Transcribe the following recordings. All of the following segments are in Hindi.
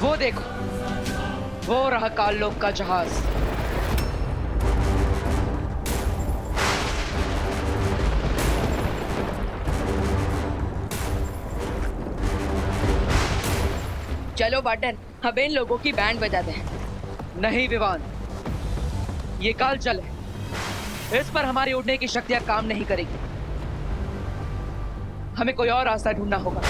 वो देखो, वो रहा काललोक का जहाज। चलो बाटन, अब इन लोगों की बैंड बजा दें। नहीं विवान, ये काल जल है, इस पर हमारी उड़ने की शक्तियां काम नहीं करेगी। हमें कोई और रास्ता ढूंढना होगा।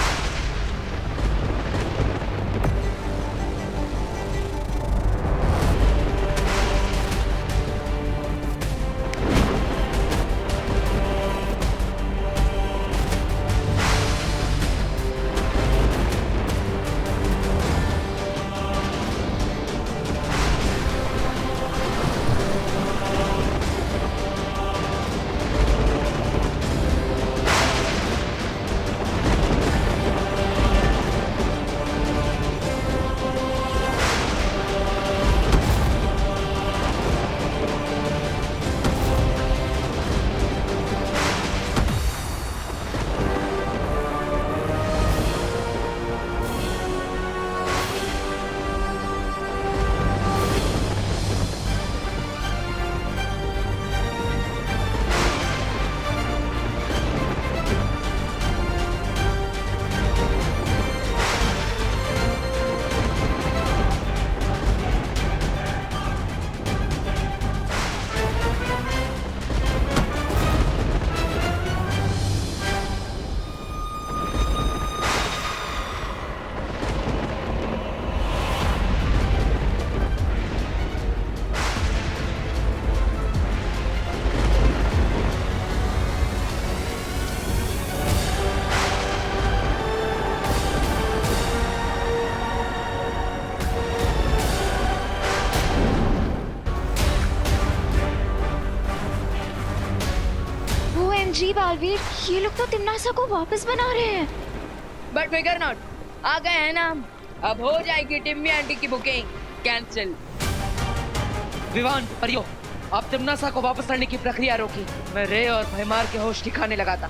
जी बालवीर, ये लोग तो तिमनासा को वापस बना रहे हैं। बट फिकर नॉट, आ गए हैं ना हम। अब हो जाएगी टिम्मी आंटी की बुकिंग कैंसिल। विवान, परियो, आप तिमनासा को वापस लाने की प्रक्रिया रोकी। मैं रे और भयमार के होश ठिकाने लगा था।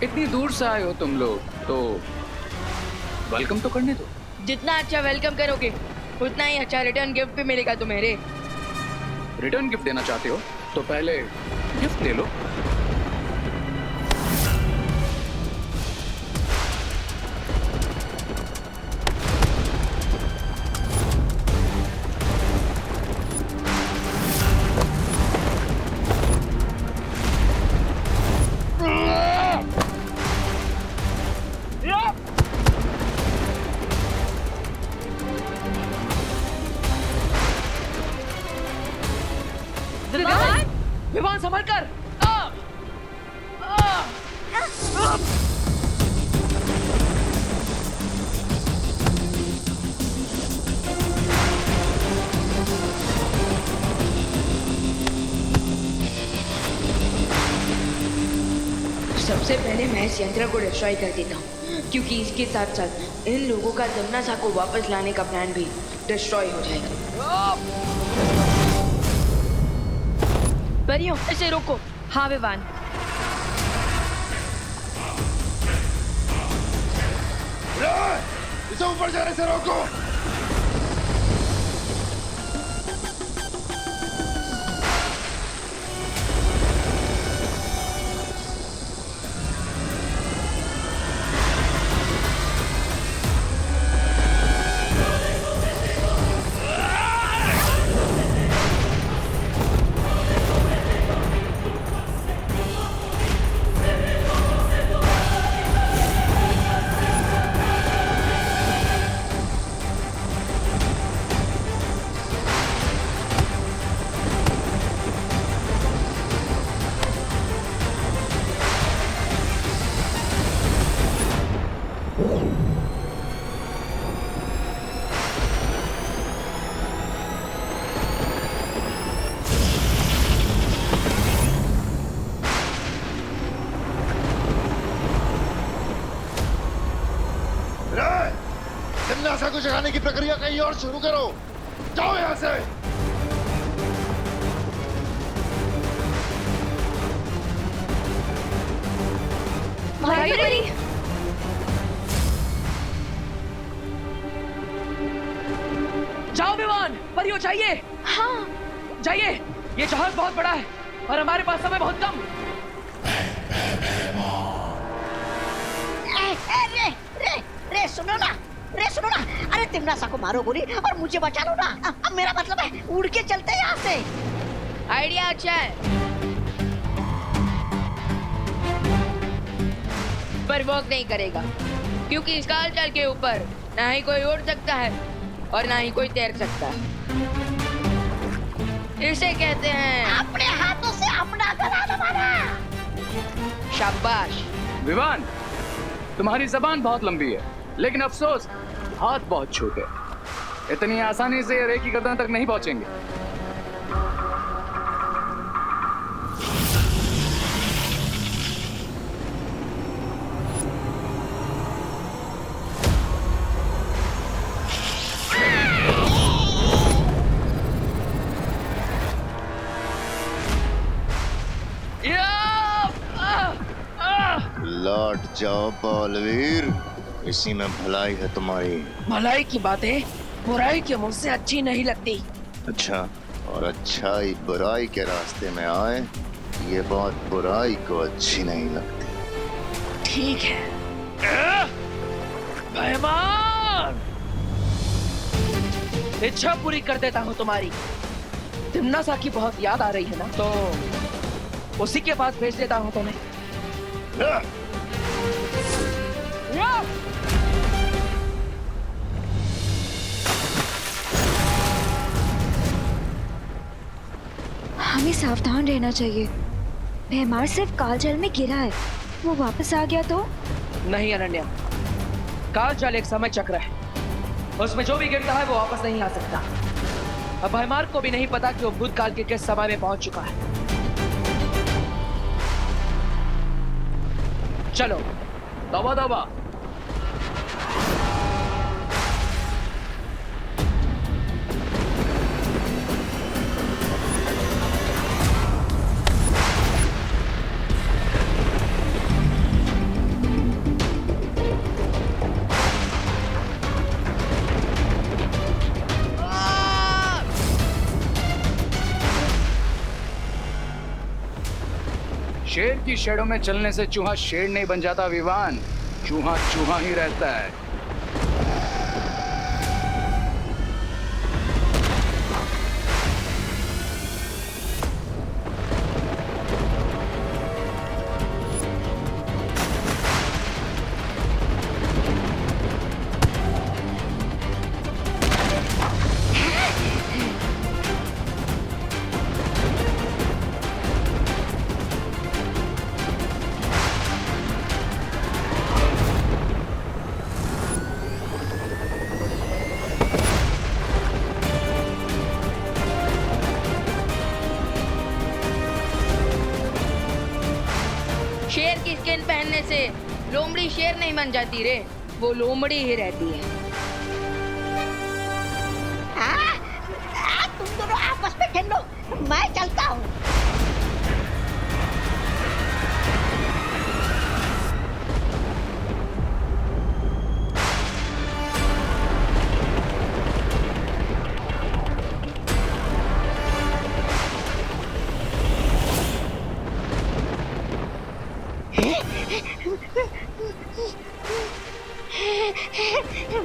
इतनी दूर से आए हो तुम लोग, तो वेलकम तो करने दो। जितना अच्छा वेलकम करोगे उतना ही अच्छा रिटर्न गिफ्ट भी मिलेगा तुम्हें रे। रिटर्न गिफ्ट देना चाहते हो तो पहले गिफ्ट ले लो। विवान संभल कर। सबसे पहले मैं इस यंत्र को डिस्ट्रॉय कर देता हूँ, क्योंकि इसके साथ साथ इन लोगों का तिमनासा को वापस लाने का प्लान भी डिस्ट्रॉय हो जाएगा। परियों, इसे रोको। हाँ विवान। इसे ऊपर जाने से रोको। तिमनासा को जगाने की प्रक्रिया कहीं और शुरू करो। जाओ यहाँ से। जाइए। हाँ। जाइए, ये जहाज बहुत बड़ा है और हमारे पास समय बहुत कम। रे सुनो ना, अरे तिमनासा को मारो गोली और मुझे बचा लो ना। अब मेरा मतलब है उड़ के चलते हैं यहाँ से। आइडिया अच्छा है, पर वर्क नहीं करेगा क्योंकि इस कालचल के ऊपर ना ही कोई उड़ सकता है और ना ही कोई तैर सकता है। इसे कहते हैं अपने हाथों से अपना गला दबाना। शाबाश। विवान, तुम्हारी जबान बहुत लंबी है, लेकिन अफसोस हाथ बहुत छोटे। इतनी आसानी से रे की गर्दन तक नहीं पहुंचेंगे। लौट जाओ बालवीर, इसी में भलाई है तुम्हारी। भलाई की बातें बुराई के मुंह से अच्छी नहीं लगती। अच्छा, और अच्छाई बुराई के रास्ते में आए, ये बात बुराई को अच्छी नहीं लगती। ठीक है मेहमान, इच्छा पूरी कर देता हूँ तुम्हारी। तिमनासा की बहुत याद आ रही है ना, तो उसी के पास भेज देता हूँ तुम्हें। हमें सावधान रहना चाहिए। भैमार सिर्फ कालजल में गिरा है, वो वापस आ गया तो? नहीं अनन्या, कालजाल एक समय चक्र है, उसमें जो भी गिरता है वो वापस नहीं आ सकता। अब भयमार को भी नहीं पता कि वो भूतकाल के किस समय में पहुंच चुका है। चलो दबा दबा। शेर की शेडों में चलने से चूहा शेर नहीं बन जाता विवान, चूहा चूहा ही रहता है। शेर की स्किन पहनने से लोमड़ी शेर नहीं बन जाती रे, वो लोमड़ी ही रहती है। तुम दोनों आपस में खेलो, मैं चलता हूँ।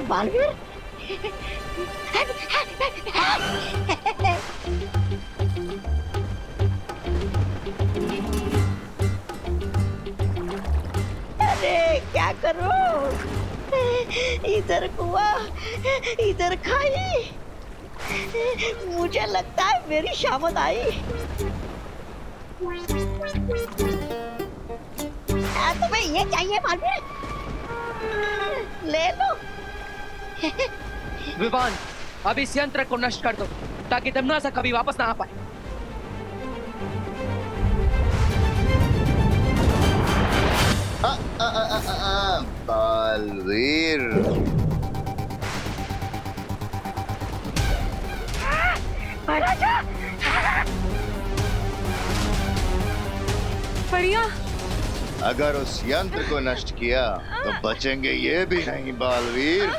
बालवीर, अरे क्या करो, इधर कुआं इधर खाई। मुझे लगता है मेरी शामत आई। तुम्हें ये चाहिए बालवीर, ले लो। विवान, अब इस यंत्र को नष्ट कर दो ताकि तिमनासा कभी वापस ना आ पाए। बालवीर, बढ़िया। अगर उस यंत्र को नष्ट किया तो बचेंगे ये भी नहीं बालवीर।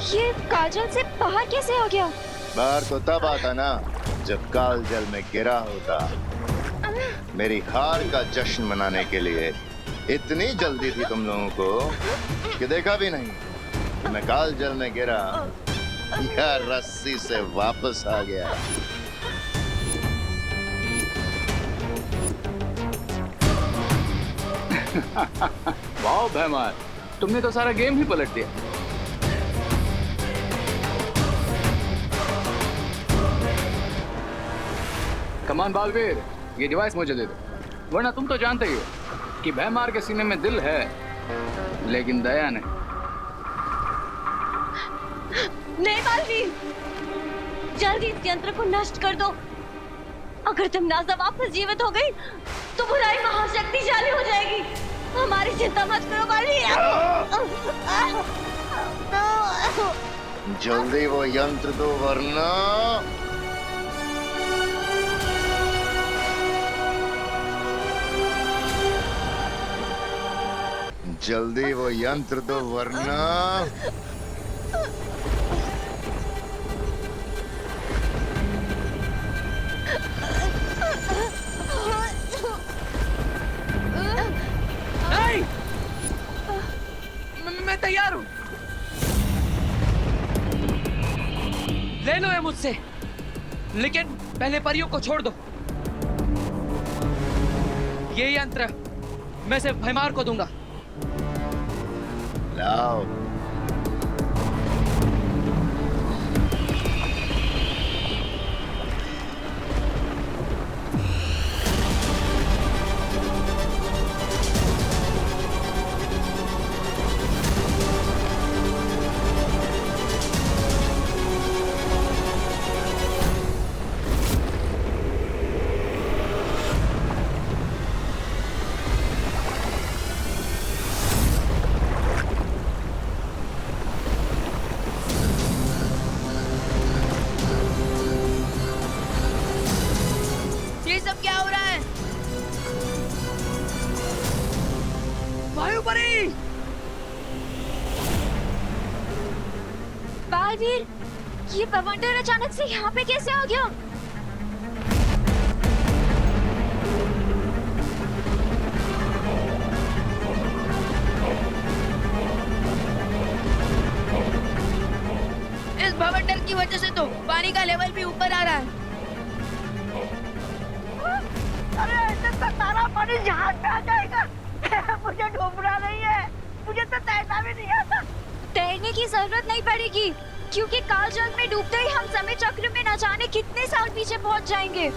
ये काजल से बाहर कैसे आ गया? बाहर तो तब आता ना जब काल जल में गिरा होता। मेरी हार का जश्न मनाने के लिए इतनी जल्दी थी तुम लोगों को कि देखा भी नहीं कि मैं काल जल में गिरा या रस्सी से वापस आ गया। वाह भैमार, तुमने तो सारा गेम ही पलट दिया। कमान बालवीर, ये डिवाइस मुझे दे दो, वरना तुम तो जानते ही हो कि भैमार के सीने में दिल है लेकिन दया नहीं। नहीं बालवीर, जल्दी इस यंत्र को नष्ट कर दो। अगर तिमनासा वापस जीवित हो गई तो बुराई महाशक्तिशाली हो जाएगी। हमारी चिंता मत करो बालवीर। जल्दी वो यंत्र दो वरना। जल्दी वो यंत्र दो वरना। नहीं! मैं तैयार हूं। ले लो ये मुझसे, लेकिन पहले परियों को छोड़ दो। ये यंत्र मैं सिर्फ भैमार को दूंगा। लाओ। ये सब क्या हो रहा है? वायुपरी! बालवीर, ये बवंडर अचानक से यहाँ पे कैसे आ गया? इस बवंडर की वजह से तो पानी का लेवल भी ऊपर आ रहा है। अरे ऐसे तो सारा पानी जहाज पे आ जाएगा। मुझे डूबना नहीं है, मुझे तो तैरना भी नहीं आता। तैरने की जरूरत नहीं पड़ेगी, क्योंकि काल जल में डूबते ही हम समय चक्र में न जाने कितने साल पीछे पहुंच जाएंगे।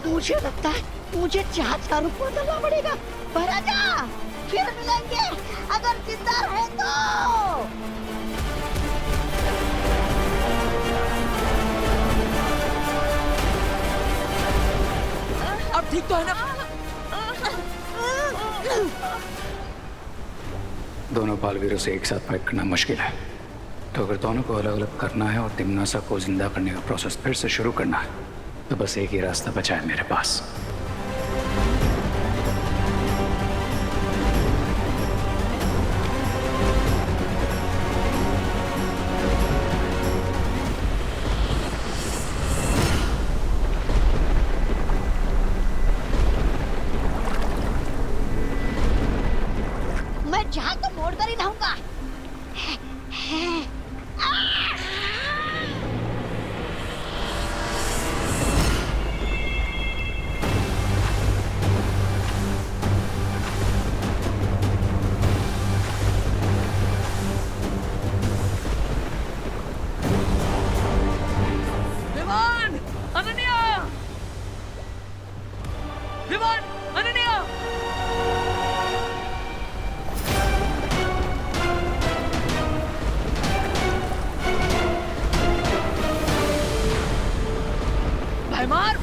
मुझे लगता है मुझे जहाज का रूप बदलना पड़ेगा। महाराजा, फिर मिलेंगे अगर जिंदा है तो। अब ठीक तो है ना? दोनों बालवीरों से एक साथ फाइट करना मुश्किल है, तो अगर दोनों को अलग अलग करना है और तिमनासा को जिंदा करने का प्रोसेस फिर से शुरू करना है, तो बस एक ही रास्ता बचा है मेरे पास। मैं जहाज तो मोड़ कर ही रहूंगा। विमान! अनन्या! विमान! अनन्या! भैमार!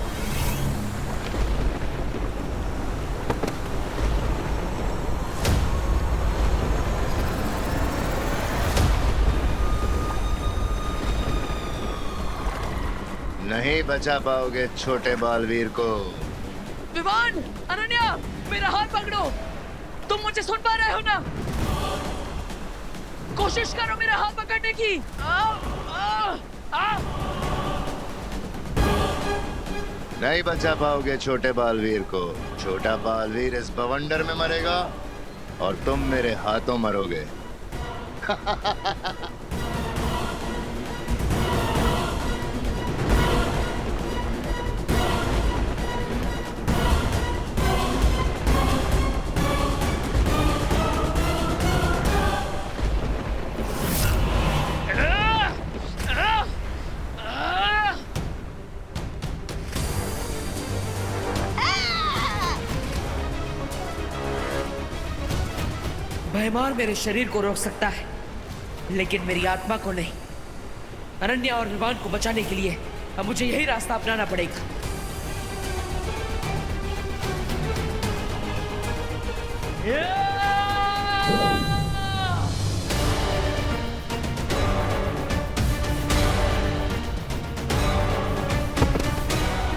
नहीं बचा पाओगे छोटे बालवीर को। विमान! अनन्या! मेरा हाथ पकड़ो! तुम मुझे सुन पा रहे हो ना? कोशिश करो मेरा हाथ पकड़ने की। नहीं बचा पाओगे छोटे बालवीर को। छोटा बालवीर इस बवंडर में मरेगा और तुम मेरे हाथों मरोगे। भयमार मेरे शरीर को रोक सकता है, लेकिन मेरी आत्मा को नहीं। अनन्या और विवान को बचाने के लिए अब मुझे यही रास्ता अपनाना पड़ेगा।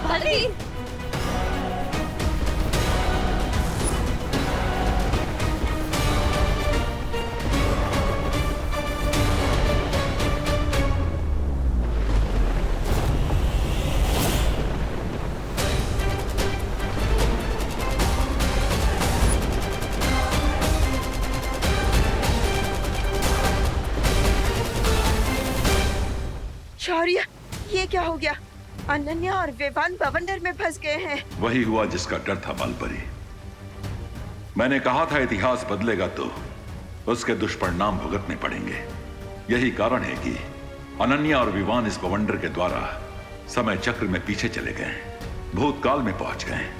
बलवीर, शौर्य, ये क्या हो गया? अनन्या और विवान बवंडर में फंस गए हैं। वही हुआ जिसका डर था बालपरी। मैंने कहा था इतिहास बदलेगा तो उसके दुष्परिणाम भुगतने पड़ेंगे। यही कारण है कि अनन्या और विवान इस बवंडर के द्वारा समय चक्र में पीछे चले गए, भूतकाल में पहुंच गए।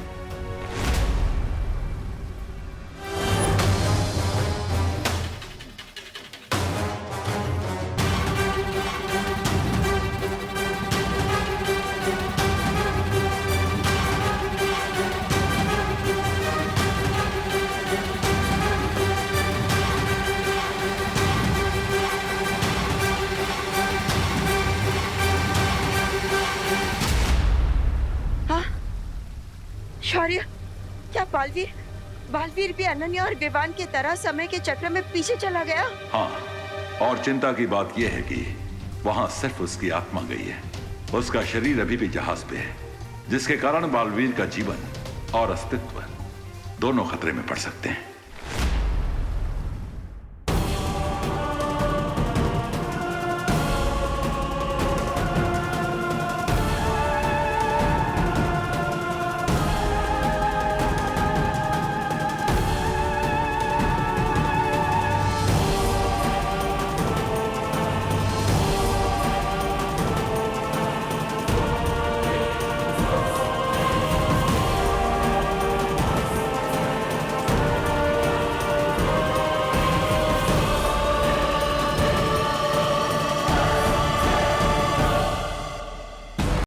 शौर्य, क्या बालवीर भी अनन्या और विवान की तरह समय के चक्र में पीछे चला गया? हाँ, और चिंता की बात यह है कि वहां सिर्फ उसकी आत्मा गई है। उसका शरीर अभी भी जहाज पे है, जिसके कारण बालवीर का जीवन और अस्तित्व दोनों खतरे में पड़ सकते हैं।